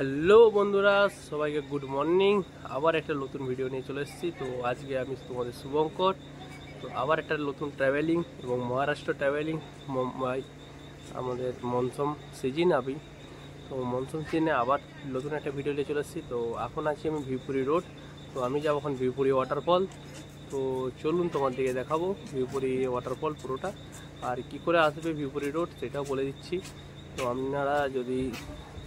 Hello বন্ধুরা, সবাইকে good morning. আবার একটা নতুন ভিডিও নিয়ে চলে এসেছি। তো আজকে আমি তোমাদের শুভঙ্কর। তো আবার একটা নতুন ট্রাভেলিং এবং মহারাষ্ট্র ট্রাভেলিং মুম্বাই আমাদের মনসুন সিজন আবি। তো মনসুন সিজনে আবার নতুন একটা ভিডিও নিয়ে চলে এসেছি। তো এখন আছি আমি ভিপুরি রোড। তো আমি যাবো এখন ভিপুরি ওয়াটারফল। তো চলুন তোমার দিকে দেখাবো ভিপুরি ওয়াটারফল পুরোটা, আর কি করে আসবে ভিপুরি রোড সেটাও বলে দিচ্ছি। তো আপনারা যদি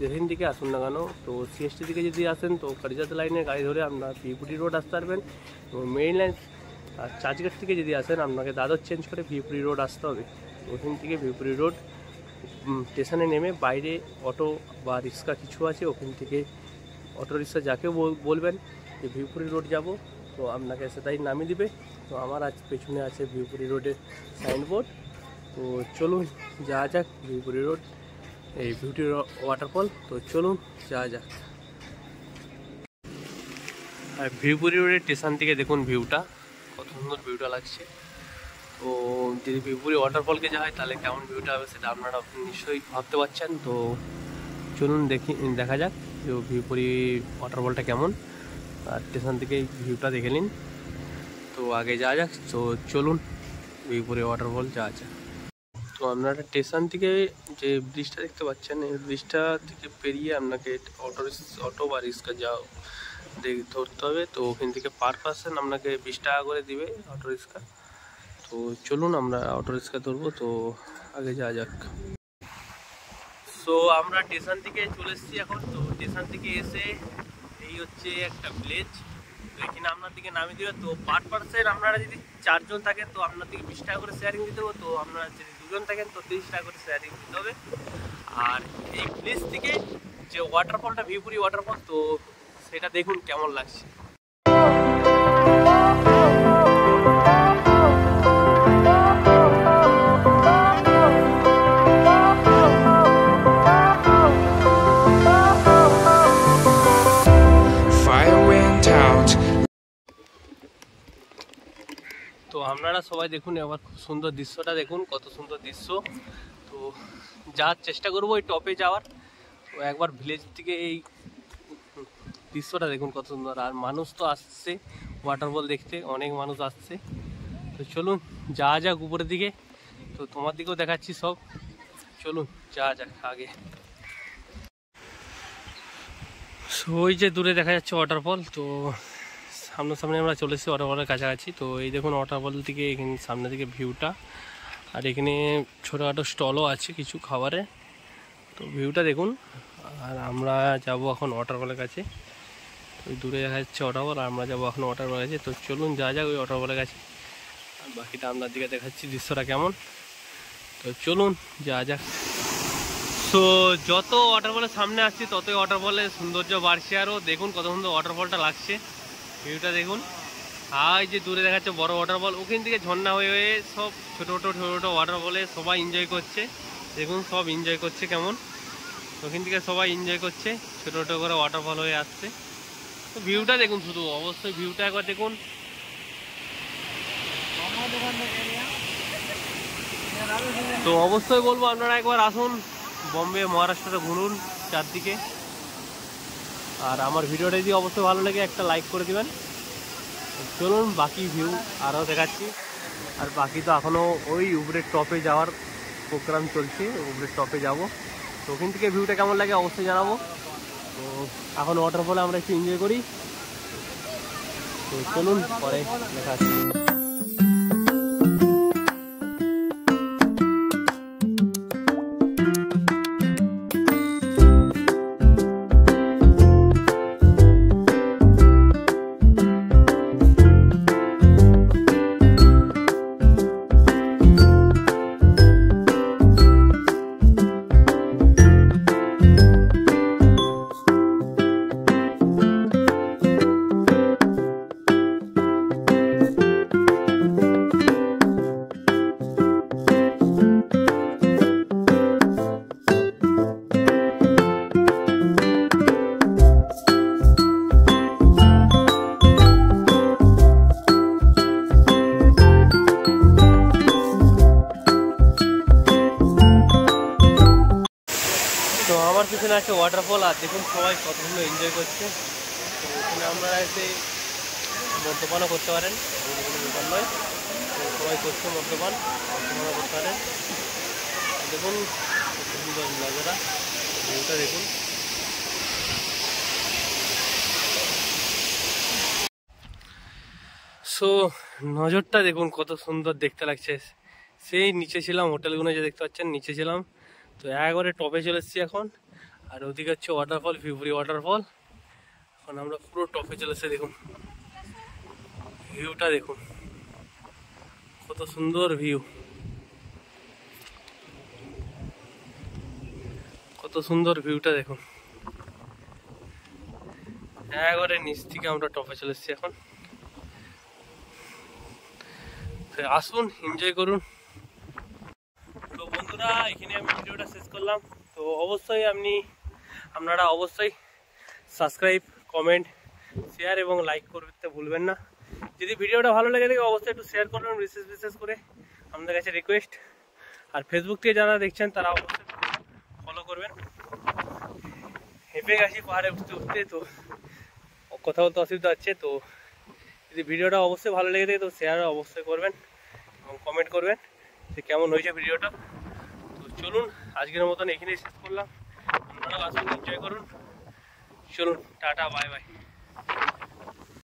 যেদিন দিকে আসুন না কেন, তো সিএসটি দিকে যদি আসেন তো কারিজাত লাইনের গাড়ি ধরে আপনার ভিপুরি রোড আসতে পারবেন, এবং মেইন লাইন আর চার্চগেট থেকে যদি আসেন আপনাকে দাদর চেঞ্জ করে ভিপুরি রোড আসতে হবে। ওখান থেকে ভিপুরি রোড স্টেশনে নেমে বাইরে অটো বা রিক্সা কিছু আছে, ওখান থেকে অটো রিক্সা যাকে বলবেন যে ভিপুরি রোড যাব, তো আপনাকে সেটাই নামিয়ে দিবে। তো আমার আজ পেছনে আছে ভিপুরি রোডের সাইনবোর্ড। তো চলুন যাওয়া যাক ভিপুরি রোড, এই বিউটি ওয়াটারফল। তো চলুন যাওয়া যাক। আর ভিপুরি রোডের স্টেশন থেকে দেখুন ভিউটা, কত সুন্দর ভিউটা লাগছে। তো যদি ভিপুরি ওয়াটারফলকে যাওয়া হয় তাহলে কেমন ভিউটা হবে সেটা আপনারা নিশ্চয়ই ভাবতে পারছেন। তো চলুন দেখা যাক যে ভিপুরি ওয়াটারফলটা কেমন, আর স্টেশন থেকে ভিউটা দেখে নিন। তো আগে যাওয়া যাক। তো চলুন ভিপুরি ওয়াটারফল যাওয়া যাক। তো আপনারা স্টেশন থেকে যে ব্রিজটা দেখতে পাচ্ছেন, এই ব্রিজটা থেকে পেরিয়ে আপনাকে অটো বা রিক্সা ধরতে হবে। তো ওখান থেকে পার পার্সন আপনাকে 20 টাকা করে দিবে অটো রিক্সা। তো চলুন আমরা অটো রিক্সা ধরবো। তো আগে যাওয়া যাক। সো আমরা স্টেশন থেকে চলে এসেছি এখন। তো স্টেশন থেকে এসে এই হচ্ছে একটা ভিলেজ, তো এখানে আপনার দিকে নামিয়ে দেবে। তো পার পার্সন আপনারা যদি 4 জন থাকেন তো আপনার দিকে 20 টাকা করে শেয়ারিং দিতে হবে। তো আপনারা যদি 2 জন থাকেন তো 30 টাকা করে শেয়ারিং দিতে হবে। আর এই ভিলেজ থেকে যে ওয়াটারফলটা ভিপুরি ওয়াটারফল, তো সেটা দেখুন কেমন লাগছে। তো আপনারা সবাই দেখুন এবার খুব সুন্দর দৃশ্যটা দেখুন, কত সুন্দর দৃশ্য। তো যাওয়ার চেষ্টা করবো এই টপে যাওয়ার। তো একবার ভিলেজ থেকে এই দৃশ্যটা দেখুন কত সুন্দর। আর মানুষ তো আসছে ওয়াটারফল দেখতে, অনেক মানুষ আসছে। তো চলুন যাওয়া যাক উপরের দিকে। তো তোমার দিকেও দেখাচ্ছি সব। চলুন যাওয়া যাক আগে। ওই যে দূরে দেখা যাচ্ছে ওয়াটারফল। তো সামনাসামনি আমরা চলে এসেছি ওয়াটারফলের কাছাকাছি। তো এই দেখুন ওয়াটারফল থেকে এখানে সামনে থেকে ভিউটা, আর এখানে ছোটোখাটো স্টলও আছে কিছু খাবারে। তো ভিউটা দেখুন। আর আমরা যাব এখন ওয়াটারফলের কাছে। ওই দূরে দেখা যাচ্ছে ওয়াটারফল, আর আমরা যাবো এখন ওয়াটারফলের কাছে। তো চলুন যাওয়া যাক ওই ওয়াটারফলের কাছে, আর বাকিটা আপনার দিকে দেখাচ্ছি দৃশ্যটা কেমন। তো চলুন যাওয়া যাক। তো যত ওয়াটারফলের সামনে আসছি ততই ওয়াটারফলের সৌন্দর্য বাড়ছে। আরও দেখুন কত সুন্দর ওয়াটারফলটা লাগছে, ভিউটা দেখুন। আর যে দূরে দেখাচ্ছে বড় ওয়াটারফল, ওখান থেকে ঝর্ণা হয়ে হয়ে সব ছোটো ছোটো ওয়াটারফলে সবাই এনজয় করছে। দেখুন সব এনজয় করছে কেমন, ওখান থেকে সবাই এনজয় করছে, ছোটো ছোটো করে ওয়াটারফল হয়ে আসছে। তো ভিউটা দেখুন, শুধু অবশ্যই ভিউটা একবার দেখুন। তো অবশ্যই বলবো আপনারা একবার আসুন বম্বে মহারাষ্ট্রতে ঘুরুন চারদিকে। আর আমার ভিডিওটা যদি অবশ্যই ভালো লাগে একটা লাইক করে দিবেন। চলুন বাকি ভিউ আরও দেখাচ্ছি। আর বাকি তো এখনও ওই উপরের টপে যাওয়ার প্রোগ্রাম চলছে, উপরের টপে যাব। তো ওখান থেকে ভিউটা কেমন লাগে অবশ্যই জানাবো। তো এখন ওয়াটারফলে আমরা একটু এনজয় করি। তো চলুন পরে দেখাচ্ছি। আমার পিছনে আছে ওয়াটারফল, আর দেখুন সবাই কত সুন্দর এনজয় করছে। তো এখানে আমরা এসে মদ্যপানও করতে পারেন, কোনো ব্যাপার নয়। তো সবাই করছে মদ্যপানও করতে পারেন। দেখুন কত সুন্দর নজারা, ভিউটা দেখুন। সো নজরটা দেখুন কত সুন্দর দেখতে লাগছে। সেই নিচে ছিলাম, হোটেলগুলো যে দেখতে পাচ্ছেন নিচে ছিলাম, তো একবারে টপে চলে এসেছি এখন। আর ওদিকে হচ্ছে ওয়াটারফল, ভিউপুরি ওয়াটারফল। এখন আমরা পুরো টপে চলে এসেছি, দেখুন ভিউটা দেখুন কত সুন্দর ভিউ, কত সুন্দর ভিউটা দেখুন। একবারে নিচ থেকে আমরা টপে চলে এসেছি এখন। আসুন এনজয় করুন। তো বন্ধুরা, এখানে আমি ভিডিওটা শেষ করলাম। তো অবশ্যই আপনারা অবশ্যই সাবস্ক্রাইব, কমেন্ট, শেয়ার এবং লাইক করতে ভুলবেন না। যদি ভিডিওটা ভালো লেগে থাকে অবশ্যই একটু শেয়ার করবেন, বিশেষ করে আমাদের কাছে রিকোয়েস্ট। আর ফেসবুক থেকে যারা দেখছেন তারা অবশ্যই ফলো করবেন। হেঁপে গেছি পাহাড়ে উঠতে উঠতে, তো কথা বলতে অসুবিধা হচ্ছে। তো যদি ভিডিওটা অবশ্যই ভালো লেগে থাকে তো শেয়ার অবশ্যই করবেন এবং কমেন্ট করবেন যে কেমন হয়েছে ভিডিওটা। তো চলুন আজকের মতন এখানেই শেষ করলাম। আপনারাও আসুন, এনজয় করুন। চলুন, টাটা, বাই বাই।